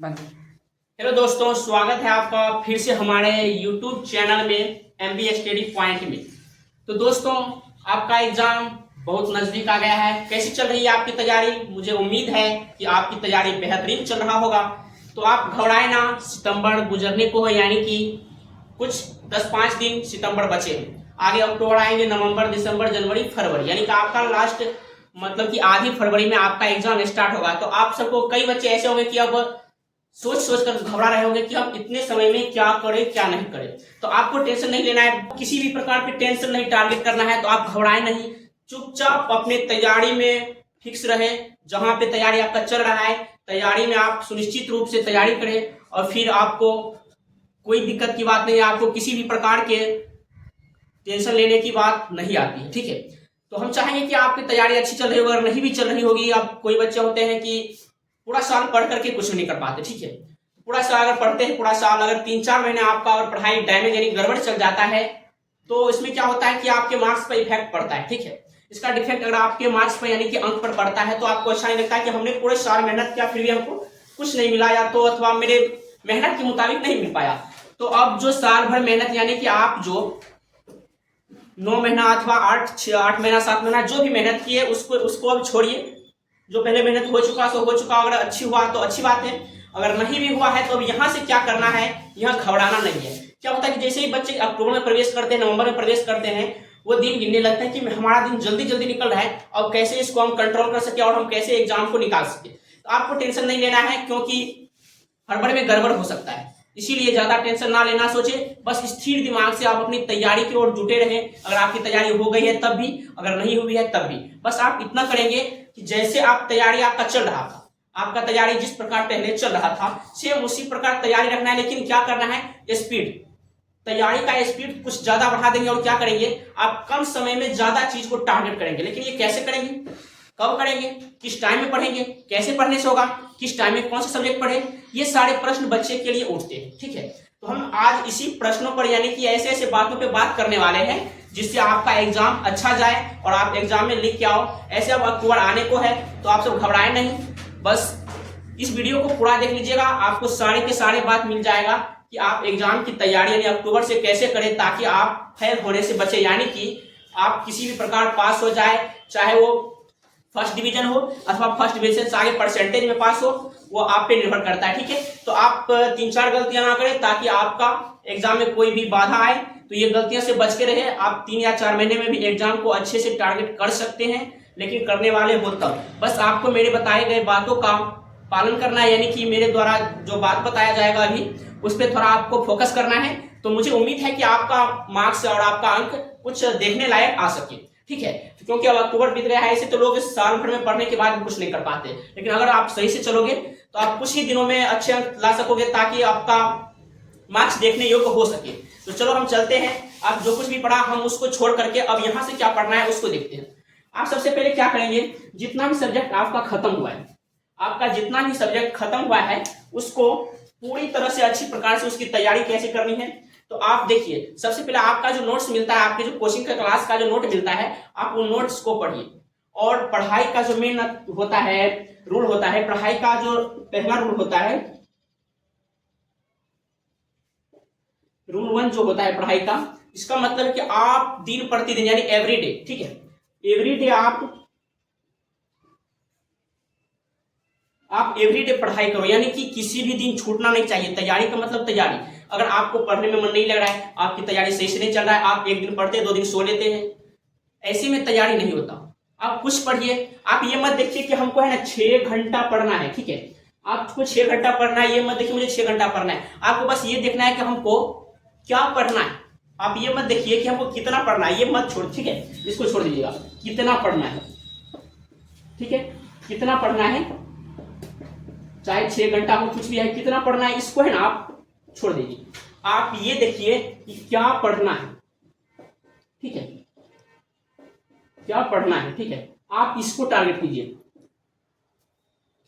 बंद। हेलो दोस्तों, स्वागत है आपका फिर से हमारे YouTube चैनल में MBA स्टडी पॉइंट में। तो दोस्तों, आपका एग्जाम बहुत नजदीक आ गया है। कैसी चल रही है आपकी तैयारी? मुझे उम्मीद है कि आपकी तैयारी बेहतरीन चल रहा होगा। तो आप घबराए ना, सितंबर गुजरने को है, यानी कि कुछ 10-5 दिन सितंबर बचे हैं। आगे अक्टूबर आएंगे, नवंबर, दिसंबर, जनवरी, फरवरी, यानी कि आपका लास्ट मतलब कि आधी फरवरी में आपका एग्जाम स्टार्ट होगा। तो आप सबको कई बच्चे ऐसे होंगे कि अब सोच सोच कर घबरा रहे होंगे कि हम इतने समय में क्या करें क्या नहीं करें। तो आपको टेंशन नहीं लेना है, किसी भी प्रकार की टेंशन नहीं टारगेट करना है। तो आप घबराए नहीं, चुपचाप अपने तैयारी में फिक्स रहे। जहां पे तैयारी आपका चल रहा है, तैयारी में आप सुनिश्चित रूप से तैयारी करें और फिर आपको कोई दिक्कत की बात नहीं है, आपको किसी भी प्रकार के टेंशन लेने की बात नहीं आती है। ठीक है, तो हम चाहेंगे कि आपकी तैयारी अच्छी चल रही होगी। अगर नहीं भी चल रही होगी, अब कोई बच्चे होते हैं कि पूरा साल पढ़ करके कुछ नहीं कर पाते। ठीक है, पूरा साल अगर पढ़ते हैं, पूरा साल अगर 3-4 महीने आपका अगर पढ़ाई डैमेज यानी गड़बड़ चल जाता है, तो इसमें क्या होता है कि आपके मार्क्स पर इफेक्ट पड़ता है। ठीक है, इसका डिफेक्ट अगर आपके मार्क्स पर यानी कि अंक पर पड़ता है, तो आपको अच्छा नहीं लगता है कि हमने पूरे साल मेहनत किया फिर भी हमको कुछ नहीं मिला, या तो अथवा मेरे मेहनत के मुताबिक नहीं मिल पाया। तो अब जो साल भर मेहनत यानी कि आप जो 9 महीना अथवा 8 महीना 7 महीना जो भी मेहनत की है, उसको अब छोड़िए। जो पहले मेहनत हो चुका सो हो चुका। अगर अच्छी हुआ तो अच्छी बात है, अगर नहीं भी हुआ है तो अब यहाँ से क्या करना है, यहाँ घबराना नहीं है। क्या होता है कि जैसे ही बच्चे अक्टूबर में प्रवेश करते हैं, नवंबर में प्रवेश करते हैं, वो दिन गिनने लगते हैं कि हमारा दिन जल्दी जल्दी निकल रहा है, अब कैसे इसको हम कंट्रोल कर सके और हम कैसे एग्जाम को निकाल सके। तो आपको टेंशन नहीं लेना है, क्योंकि हड़बड़ में गड़बड़ हो सकता है, इसीलिए ज्यादा टेंशन ना लेना सोचे। बस स्थिर दिमाग से आप अपनी तैयारी की ओर जुटे रहे। अगर आपकी तैयारी हो गई है तब भी, अगर नहीं हुई है तब भी, बस आप इतना करेंगे कि जैसे आप तैयारी आपका चल रहा था, आपका तैयारी जिस प्रकार पहले चल रहा था, सेम उसी प्रकार तैयारी रखना है। लेकिन क्या करना है, स्पीड, तैयारी का स्पीड कुछ ज्यादा बढ़ा देंगे। और क्या करेंगे, आप कम समय में ज्यादा चीज को टारगेट करेंगे। लेकिन ये कैसे करेंगे, कब करेंगे, किस टाइम में पढ़ेंगे, कैसे पढ़ने से होगा, किस टाइम में कौन सा सब्जेक्ट पढ़े, ये सारे प्रश्न बच्चे के लिए उठते हैं। ठीक है, तो हम आज इसी प्रश्नों पर यानी कि ऐसे ऐसे बातों पे बात करने वाले हैं जिससे आपका एग्जाम अच्छा जाए और आप एग्जाम में लिख के आओ। ऐसे अब अक्टूबर आने को है, तो आप सब घबराए नहीं, बस इस वीडियो को पूरा देख लीजिएगा। आपको सारे के सारे बात मिल जाएगा कि आप एग्जाम की तैयारी यानी अक्टूबर से कैसे करें, ताकि आप फेल होने से बचे, यानी कि आप किसी भी प्रकार पास हो जाए, चाहे वो फर्स्ट डिवीजन हो अथवा फर्स्ट डिवीजन से आगे परसेंटेज में पास हो, वो आप पे निर्भर करता है। ठीक है, तो आप 3-4 गलतियां ना करें ताकि आपका एग्जाम में कोई भी बाधा आए तो ये गलतियां से बच के रहे। आप 3 या 4 महीने में भी एग्जाम को अच्छे से टारगेट कर सकते हैं, लेकिन करने वाले हो तब। बस आपको मेरे बताए गए बातों का पालन करना है, यानी कि मेरे द्वारा जो बात बताया जाएगा अभी उस पर थोड़ा आपको फोकस करना है। तो मुझे उम्मीद है कि आपका मार्क्स और आपका अंक कुछ देखने लायक आ सके। ठीक है, क्योंकि अब अक्टूबर बीत गया है, ऐसे तो लोग साल भर में पढ़ने के बाद भी कुछ नहीं कर पाते। लेकिन अगर आप सही से चलोगे तो आप कुछ ही दिनों में अच्छे अंक ला सकोगे, ताकि आपका मार्क्स देखने योग्य हो सके। तो चलो हम चलते हैं। आप जो कुछ भी पढ़ा हम उसको छोड़ करके अब यहाँ से क्या पढ़ना है उसको देखते हैं। आप सबसे पहले क्या करेंगे, जितना भी सब्जेक्ट आपका खत्म हुआ है, आपका जितना भी सब्जेक्ट खत्म हुआ है, उसको पूरी तरह से अच्छी प्रकार से उसकी तैयारी कैसे करनी है। तो आप देखिए, सबसे पहले आपका जो नोट्स मिलता है, आपके जो कोचिंग का क्लास का जो नोट मिलता है, आप वो नोट्स को पढ़िए। और पढ़ाई का जो मेन होता है, रूल होता है, पढ़ाई का जो पहला रूल होता है, रूल 1 जो होता है पढ़ाई का, इसका मतलब है कि आप दिन प्रतिदिन यानी एवरीडे, ठीक है, एवरीडे आप एवरीडे पढ़ाई करो, यानी कि किसी भी दिन छूटना नहीं चाहिए। तैयारी का मतलब तैयारी। अगर आपको पढ़ने में मन नहीं लग रहा है, आपकी तैयारी सही से नहीं चल रहा है, आप एक दिन पढ़ते 2 दिन सो लेते हैं, ऐसे में तैयारी नहीं होता। आप कुछ पढ़िए। आप ये मत देखिए कि हमको है ना 6 घंटा पढ़ना है। ठीक है, आपको 6 घंटा पढ़ना है, ये मत देखिए मुझे 6 घंटा पढ़ना है। आपको बस ये देखना है कि हमको क्या पढ़ना है। आप ये मत देखिए कि हमको कितना पढ़ना है, ये मत छोड़, ठीक है, इसको छोड़ दीजिएगा। कितना पढ़ना है, ठीक है, कितना पढ़ना है, चाहे 6 घंटा हो, कुछ भी है, कितना पढ़ना है, इसको है ना आप छोड़ दीजिए। आप ये देखिए कि क्या पढ़ना है। ठीक है, क्या पढ़ना है, ठीक है, आप इसको टारगेट कीजिए।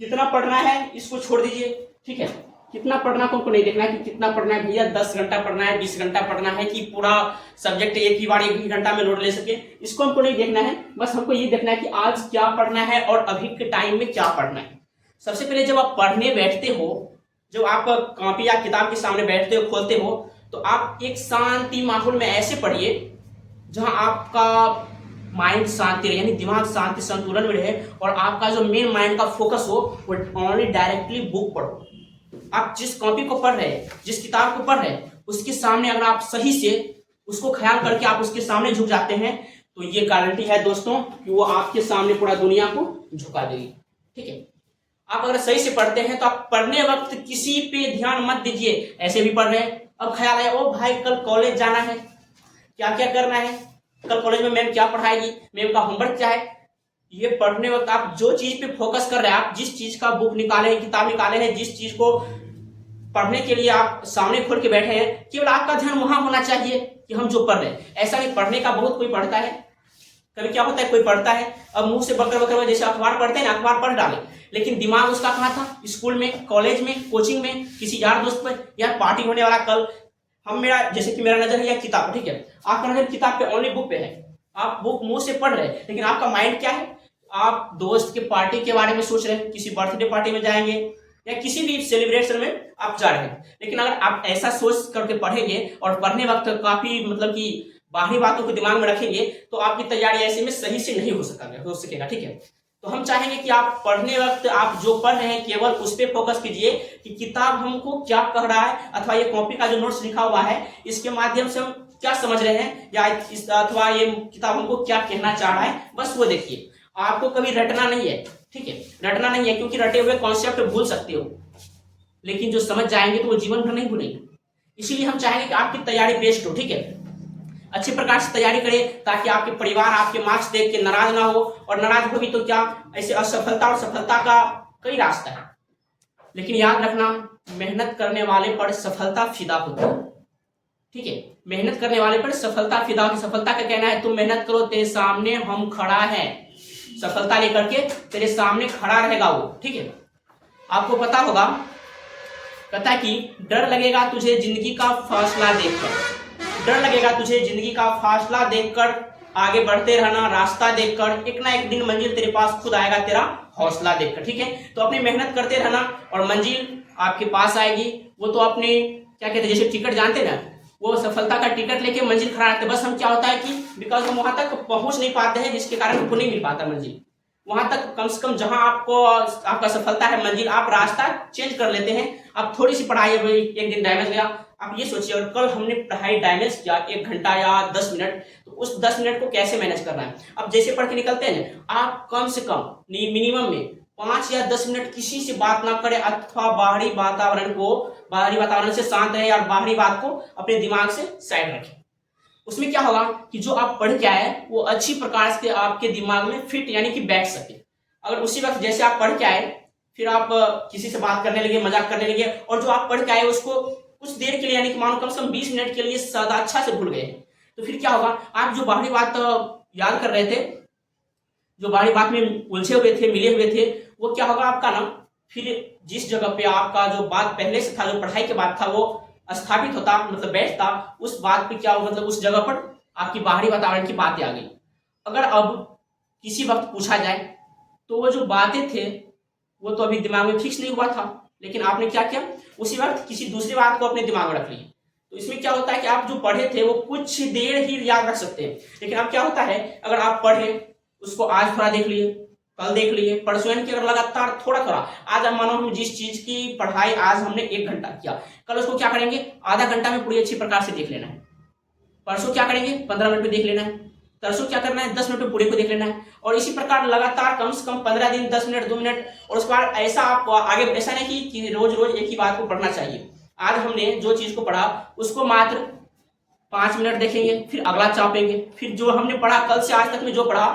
कितना पढ़ना है इसको छोड़ दीजिए। ठीक है, कितना पढ़ना को हमको नहीं देखना है कि कितना पढ़ना है भैया, 10 घंटा पढ़ना है, 20 घंटा पढ़ना है, कि पूरा सब्जेक्ट एक ही बार 1 घंटा में नोट ले सके, इसको हमको नहीं देखना है। बस हमको ये देखना है कि आज क्या पढ़ना है और अभी के टाइम में क्या पढ़ना है। सबसे पहले जब आप पढ़ने बैठते हो, जब आप कॉपी या किताब के सामने बैठते हो, खोलते हो, तो आप एक शांति माहौल में ऐसे पढ़िए जहां आपका माइंड शांति रहे, यानी दिमाग शांति संतुलन में रहे, और आपका जो मेन माइंड का फोकस हो वो ओनली डायरेक्टली बुक पढ़ो। आप जिस कॉपी को पढ़ रहे हैं, जिस किताब को पढ़ रहे हैं, उसके सामने अगर आप सही से उसको ख्याल करके आप उसके सामने झुक जाते हैं, तो ये गारंटी है दोस्तों कि वो आपके सामने पूरा दुनिया को झुका देगी। ठीक है, आप अगर सही से पढ़ते हैं तो आप पढ़ने वक्त किसी पे ध्यान मत दीजिए, ऐसे भी पढ़ रहे हैं, अब ख्याल आया ओ भाई कल कॉलेज जाना है, क्या क्या करना है, कल कॉलेज में मैम क्या पढ़ाएगी, मैम का होमवर्क क्या है। ये पढ़ने वक्त आप जो चीज पे फोकस कर रहे हैं, आप जिस चीज का बुक निकाले हैं, किताब निकाले हैं, जिस चीज को पढ़ने के लिए आप सामने खोल के बैठे हैं, केवल आपका ध्यान वहां होना चाहिए कि हम जो पढ़ रहे हैं। ऐसा नहीं, पढ़ने का बहुत कोई पढ़ता है, कभी क्या होता है कोई पढ़ता है अब मुंह से बकर बकर जैसे अखबार पढ़ते हैं ना, अखबार पढ़ डाले, लेकिन दिमाग उसका कहाँ था, स्कूल में, कॉलेज में, कोचिंग में, किसी यार दोस्त पर, यार पार्टी होने वाला कल, हम मेरा जैसे कि मेरा नजर है या किताब, ठीक है, आपका नजर किताब पे, ओनली बुक पे है, आप बुक मुंह से पढ़ रहे हैं, लेकिन आपका माइंड क्या है, आप दोस्त के पार्टी के बारे में सोच रहे हैं, किसी बर्थडे पार्टी में जाएंगे या किसी भी सेलिब्रेशन में आप जा रहे हैं। लेकिन अगर आप ऐसा सोच करके पढ़ेंगे और पढ़ने वक्त काफी मतलब कि बाहरी बातों को दिमाग में रखेंगे, तो आपकी तैयारी ऐसे में सही से नहीं हो सकेगा। ठीक है, तो हम चाहेंगे कि आप पढ़ने वक्त आप जो पढ़ रहे हैं केवल उस पर फोकस कीजिए कि किताब हमको क्या कह रहा है, अथवा ये कॉपी का जो नोट्स लिखा हुआ है इसके माध्यम से हम क्या समझ रहे हैं, या अथवा ये किताब हमको क्या कहना चाह रहा है, बस वो देखिए। आपको कभी रटना नहीं है, ठीक है, रटना नहीं है, क्योंकि रटे हुए कॉन्सेप्ट भूल सकते हो, लेकिन जो समझ जाएंगे तो वो जीवन भर नहीं भूलेंगे। इसीलिए हम चाहेंगे कि आपकी तैयारी बेस्ट हो। ठीक है, अच्छे प्रकार से तैयारी करें ताकि आपके परिवार आपके मार्क्स देख के नाराज ना हो, और नाराज होगी तो क्या, ऐसे असफलता और सफलता का कई रास्ता है, लेकिन याद रखना मेहनत करने वाले पर सफलता फिदा होती है। ठीक है, मेहनत करने वाले पर सफलता फिदा होती है। सफलता का कहना है तुम मेहनत करो, तेरे सामने हम खड़ा है, सफलता लेकर के तेरे सामने खड़ा रहेगा वो। ठीक है, आपको पता होगा, कहता है कि डर लगेगा तुझे जिंदगी का फासला देखकर, डर लगेगा तुझे जिंदगी का फासला देखकर, आगे बढ़ते रहना रास्ता देखकर, एक ना एक दिन मंजिल तेरे पास खुद आएगा तेरा हौसला देखकर। ठीक है, तो अपनी मेहनत करते रहना और मंजिल आपके पास आएगी। वो तो अपने क्या कहते हैं, जैसे टिकट जानते ना, वो सफलता का टिकट लेके मंजिल खड़ा रहते, बस हम क्या होता है कि बिकॉज हम वहां तक पहुंच नहीं पाते हैं, जिसके कारण हमको नहीं मिल पाता मंजिल। वहां तक कम से कम जहां आपको आपका सफलता है मंजिल, आप रास्ता चेंज कर लेते हैं। आप थोड़ी सी पढ़ाई, एक दिन डैमेज गया, आप ये सोचिए अगर कल हमने पढ़ाई डैमेज किया 1 घंटा या 10 मिनट, तो उस 10 मिनट को कैसे मैनेज करना है। अब जैसे पढ़ के निकलते हैं ना, आप कम से कम मिनिमम में 5 या 10 मिनट किसी से बात ना करें, अथवा बाहरी वातावरण से शांत रहे, और बाहरी बात को अपने दिमाग से साइड रखें। उसमें क्या होगा कि जो आप पढ़ के आए वो अच्छी प्रकार से आपके दिमाग में फिट यानी कि बैठ सके। अगर उसी वक्त जैसे आप पढ़ के आए फिर आप किसी से बात करने लगे, मजाक करने लगे, और जो आप पढ़ के आए उसको कुछ देर के लिए यानी कि मानो कम से कम 20 मिनट के लिए ज्यादा अच्छा से भूल गए, तो फिर क्या होगा, आप जो बाहरी बात याद कर रहे थे, जो बाहरी बात में उलझे हुए थे, मिले हुए थे, वो क्या होगा आपका ना, फिर जिस जगह पे आपका जो बात पहले से था, जो पढ़ाई के बाद था, वो स्थापित होता, मतलब बैठता, उस बात पे क्या हो, मतलब उस जगह पर आपकी बाहरी वातावरण की बातें आ गई। अगर अब किसी वक्त पूछा जाए तो वो जो बातें थे वो तो अभी दिमाग में फिक्स नहीं हुआ था, लेकिन आपने क्या किया, उसी वक्त किसी दूसरी बात को अपने दिमाग में रख लिया। तो इसमें क्या होता है कि आप जो पढ़े थे वो कुछ देर ही याद रख सकते हैं, लेकिन अब क्या होता है, अगर आप पढ़े उसको आज थोड़ा देख लिए, कल देख लिए, परसों, यानी कि अगर लगातार थोड़ा थोड़ा, आज हम मानो हम जिस चीज की पढ़ाई आज हमने 1 घंटा किया, कल उसको क्या करेंगे, आधा घंटा में पूरी अच्छी प्रकार से देख लेना है, परसों क्या करेंगे 15 मिनट में देख लेना है, तरसों क्या करना है 10 मिनट में पूरे को देख लेना है, और इसी प्रकार लगातार कम से कम 15 दिन 10 मिनट 2 मिनट, और उसके बाद ऐसा आप आगे, ऐसा नहीं कि रोज रोज एक ही बात को पढ़ना चाहिए। आज हमने जो चीज को पढ़ा उसको मात्र 5 मिनट देखेंगे, फिर अगला चापेंगे, फिर जो हमने पढ़ा कल से आज तक में जो पढ़ा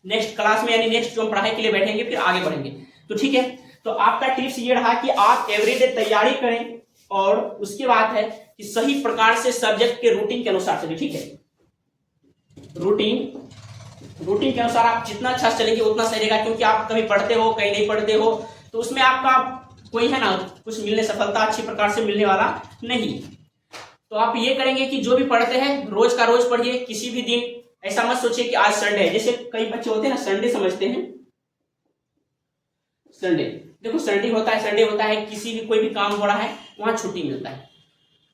नेक्स्ट क्लास में यानी नेक्स्ट जो पढ़ाई के लिए बैठेंगे फिर आगे बढ़ेंगे। तो ठीक है, तो आपका टिप्स ये रहा कि आप एवरीडे तैयारी करें, और उसके बाद है कि सही प्रकार से सब्जेक्ट के रूटीन के अनुसार चलिए। ठीक है, रूटीन के अनुसार आप जितना अच्छा चलेंगे उतना सही रहेगा, क्योंकि आप कभी पढ़ते हो कहीं नहीं पढ़ते हो, तो उसमें आपका कोई है ना कुछ मिलने, सफलता अच्छी प्रकार से मिलने वाला नहीं। तो आप ये करेंगे कि जो भी पढ़ते हैं रोज का रोज पढ़िए, किसी भी दिन ऐसा मत सोचिए कि आज संडे है, जैसे कई बच्चे होते हैं ना संडे समझते हैं, संडे देखो संडे होता है, किसी भी कोई भी काम हो रहा है वहाँ छुट्टी मिलता है।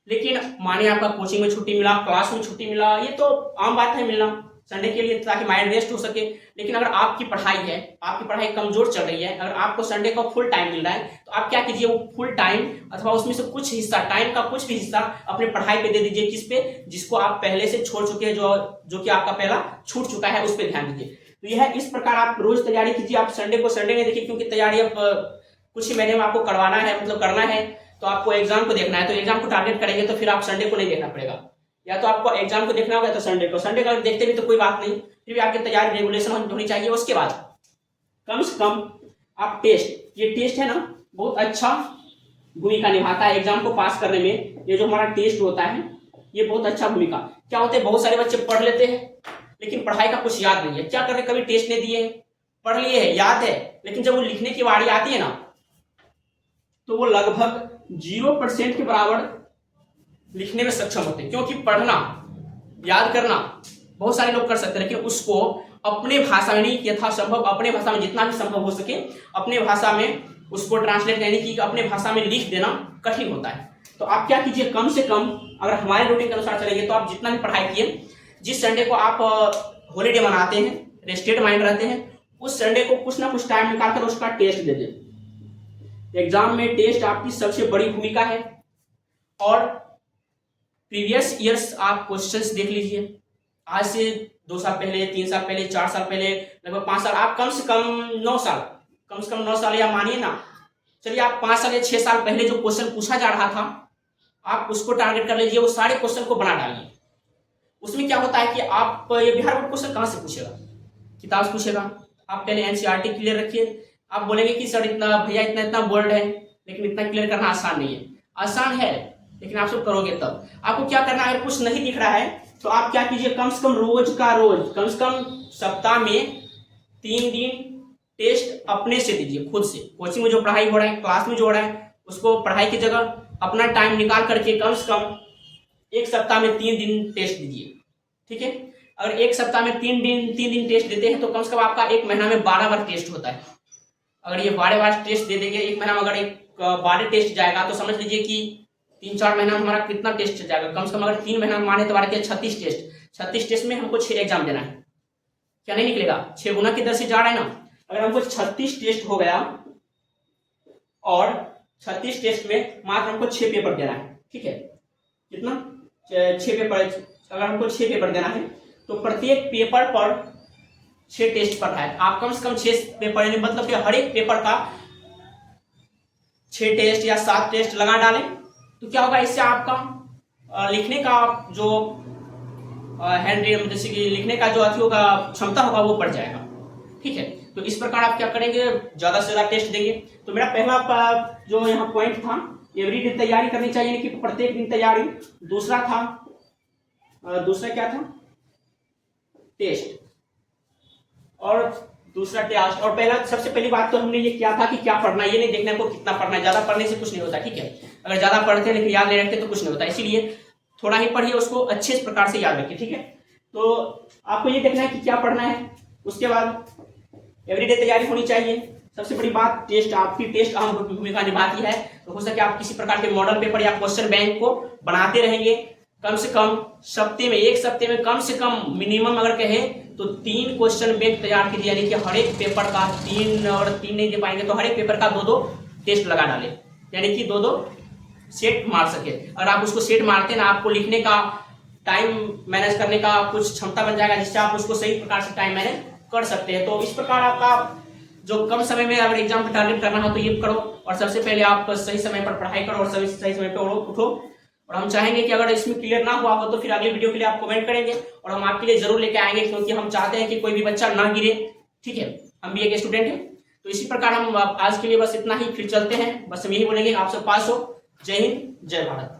लेकिन मानिए आपका कोचिंग में छुट्टी मिला, क्लास में छुट्टी मिला, ये तो आम बात है मिलना संडे के लिए, ताकि माइंड रेस्ट हो सके। लेकिन अगर आपकी पढ़ाई कमजोर चल रही है, अगर आपको संडे का फुल टाइम मिल रहा है, तो आप क्या कीजिए, वो फुल टाइम अथवा उसमें से कुछ हिस्सा, टाइम का कुछ भी हिस्सा अपने पढ़ाई पे दे दीजिए। किस पे? जिसको आप पहले से छोड़ चुके हैं, जो कि आपका पहला छूट चुका है, उस पर ध्यान दीजिए। तो यह इस प्रकार आप रोज तैयारी कीजिए। आप संडे को संडे नहीं देखिए, क्योंकि तैयारी अब कुछ ही महीने में आपको करवाना है, मतलब करना है, तो आपको एग्जाम को देखना है। तो एग्जाम को टारगेट करेंगे तो फिर आप संडे को नहीं देखना पड़ेगा, या तो आपको एग्जाम को देखना होगा तो संडे का देखते भी तो कोई बात नहीं, फिर भी आपकी तैयारी रेगुलेशन होनी चाहिए। उसके बाद कम से कम आप ये टेस्ट है ना, बहुत अच्छा भूमिका निभाता है एग्जाम को पास करने में। ये जो हमारा टेस्ट होता है, ये बहुत अच्छा भूमिका। क्या होता है, बहुत सारे बच्चे पढ़ लेते हैं लेकिन पढ़ाई का कुछ याद नहीं है। क्या कर रहे, कभी टेस्ट नहीं दिए, पढ़ लिए है, याद है, लेकिन जब वो लिखने की बारी आती है ना, तो वो लगभग 0% के बराबर लिखने में सक्षम होते हैं। क्योंकि पढ़ना, याद करना बहुत सारे लोग कर सकते हैं, लेकिन उसको अपने भाषा में नहीं, यथासंभव अपने भाषा में जितना भी संभव हो सके अपने भाषा में उसको ट्रांसलेट, यानी कि अपने भाषा में लिख देना कठिन होता है। तो आप क्या कीजिए, कम से कम अगर हमारे रूटीन के अनुसार चलेंगे तो आप जितना भी पढ़ाई किए, जिस संडे को आप हॉलीडे मनाते हैं, रेस्टेड माइंड रहते हैं, उस संडे को कुछ ना कुछ टाइम निकालकर उसका टेस्ट दे दें। एग्जाम में टेस्ट आपकी सबसे बड़ी भूमिका है। और प्रीवियस ईयर्स आप क्वेश्चंस देख लीजिए, आज से 2 साल पहले, 3 साल पहले, 4 साल पहले, लगभग 5 साल, आप कम से कम 9 साल, या मानिए ना, चलिए आप 5 साल या 6 साल पहले जो क्वेश्चन पूछा जा रहा था, आप उसको टारगेट कर लीजिए, वो सारे क्वेश्चन को बना डालिए। उसमें क्या होता है कि आप ये बिहार बोर्ड क्वेश्चन कहाँ से पूछेगा, किताब से पूछेगा। आप पहले एनसीईआरटी क्लियर रखिए। आप बोलेंगे कि सर इतना भैया इतना बोल्ड है, लेकिन इतना क्लियर करना आसान नहीं है। आसान है, लेकिन आप सब करोगे तब। आपको क्या करना है, अगर कुछ नहीं दिख रहा है तो आप क्या कीजिए, कम से कम कम से कम सप्ताह में 3 दिन टेस्ट अपने से दीजिए, खुद से। कोचिंग में जो पढ़ाई हो रहा है, क्लास में जो हो रहा है, उसको पढ़ाई की जगह अपना टाइम निकाल करके कम से कम एक सप्ताह में 3 दिन टेस्ट दीजिए। ठीक है, अगर एक सप्ताह में 3 दिन टेस्ट देते हैं तो कम से कम आपका एक महीना में 12 बार टेस्ट होता है। अगर ये 12 बार टेस्ट दे देंगे एक महीना में, अगर 12 टेस्ट जाएगा तो समझ लीजिए कि 3-4 महीना में हमारा कितना टेस्ट जाएगा, कम से कम अगर 3 महीना माने तो हमारे 36 टेस्ट में हमको 6 एग्जाम देना है। क्या नहीं निकलेगा, 6 गुना की दर से जा रहा है ना। अगर हमको 36 टेस्ट हो गया और 36 टेस्ट में मात्र हमको 6 पेपर देना है, ठीक है, कितना 6 पेपर। अगर हमको 6 पेपर देना है तो प्रत्येक पेपर पर 6 टेस्ट पड़ रहा है। आप कम से कम 6 पेपर, यानी मतलब कि हर एक पेपर का 6 टेस्ट या 7 टेस्ट लगा डालें तो क्या होगा, इससे आपका लिखने का जो हैंड जैसे कि लिखने का जो अथी होगा, क्षमता होगा, वो बढ़ जाएगा। ठीक है, तो इस प्रकार आप क्या करेंगे, ज्यादा से ज्यादा टेस्ट देंगे। तो मेरा पहला जो यहाँ पॉइंट था, एवरीडे तैयारी करनी चाहिए, कि प्रत्येक दिन तैयारी। दूसरा क्या था, टेस्ट। और दूसरा टेस्ट, और सबसे पहली बात तो हमने ये किया था कि क्या पढ़ना है, ये नहीं देखना को कितना पढ़ना है। ज्यादा पढ़ने से कुछ नहीं होता, ठीक है। अगर ज्यादा पढ़ते हैं लेकिन याद नहीं रखते तो कुछ नहीं होता, इसीलिए थोड़ा ही पढ़िए, उसको अच्छे प्रकार से याद रखिए, ठीक है। तो आपको ये देखना है कि क्या पढ़ना है। उसके बाद एवरीडे तैयारी होनी चाहिए। सबसे बड़ी बात, टेस्ट, आपकी टेस्ट अहम भूमिका निभाती है। तो हो सके आप किसी प्रकार के मॉडल पेपर या क्वेश्चन बैंक को बनाते रहेंगे। कम से कम एक सप्ते में कम से कम मिनिमम अगर कहे तो 3 क्वेश्चन बैंक तैयार कीजिए, यानी कि हर एक पेपर का 3, और 3 नहीं दे पाएंगे तो हर एक पेपर का 2-2 टेस्ट लगा डाले, यानी कि 2-2 सेट मार सके। अगर आप उसको सेट मारते ना, आपको लिखने का, टाइम मैनेज करने का कुछ क्षमता बन जाएगा, जिससे आप उसको सही प्रकार से टाइम मैनेज कर सकते हैं। तो इस प्रकार आपका जो कम समय में अगर एग्जाम पे टारगेट करना हो तो ये करो, और सबसे पहले आप सही समय पर पढ़ाई करो और सही समय पर उठो। और हम चाहेंगे कि अगर इसमें क्लियर ना हुआ हो तो फिर अगले वीडियो के लिए आप कमेंट करेंगे और हम आपके लिए जरूर लेके आएंगे, क्योंकि हम चाहते हैं कि कोई भी बच्चा ना गिरे, ठीक है। हम भी एक स्टूडेंट हैं। तो इसी प्रकार हम आज के लिए बस इतना ही, फिर चलते हैं। बस हम यही बोलेंगे, आप सब पास हो। जय हिंद, जय भारत।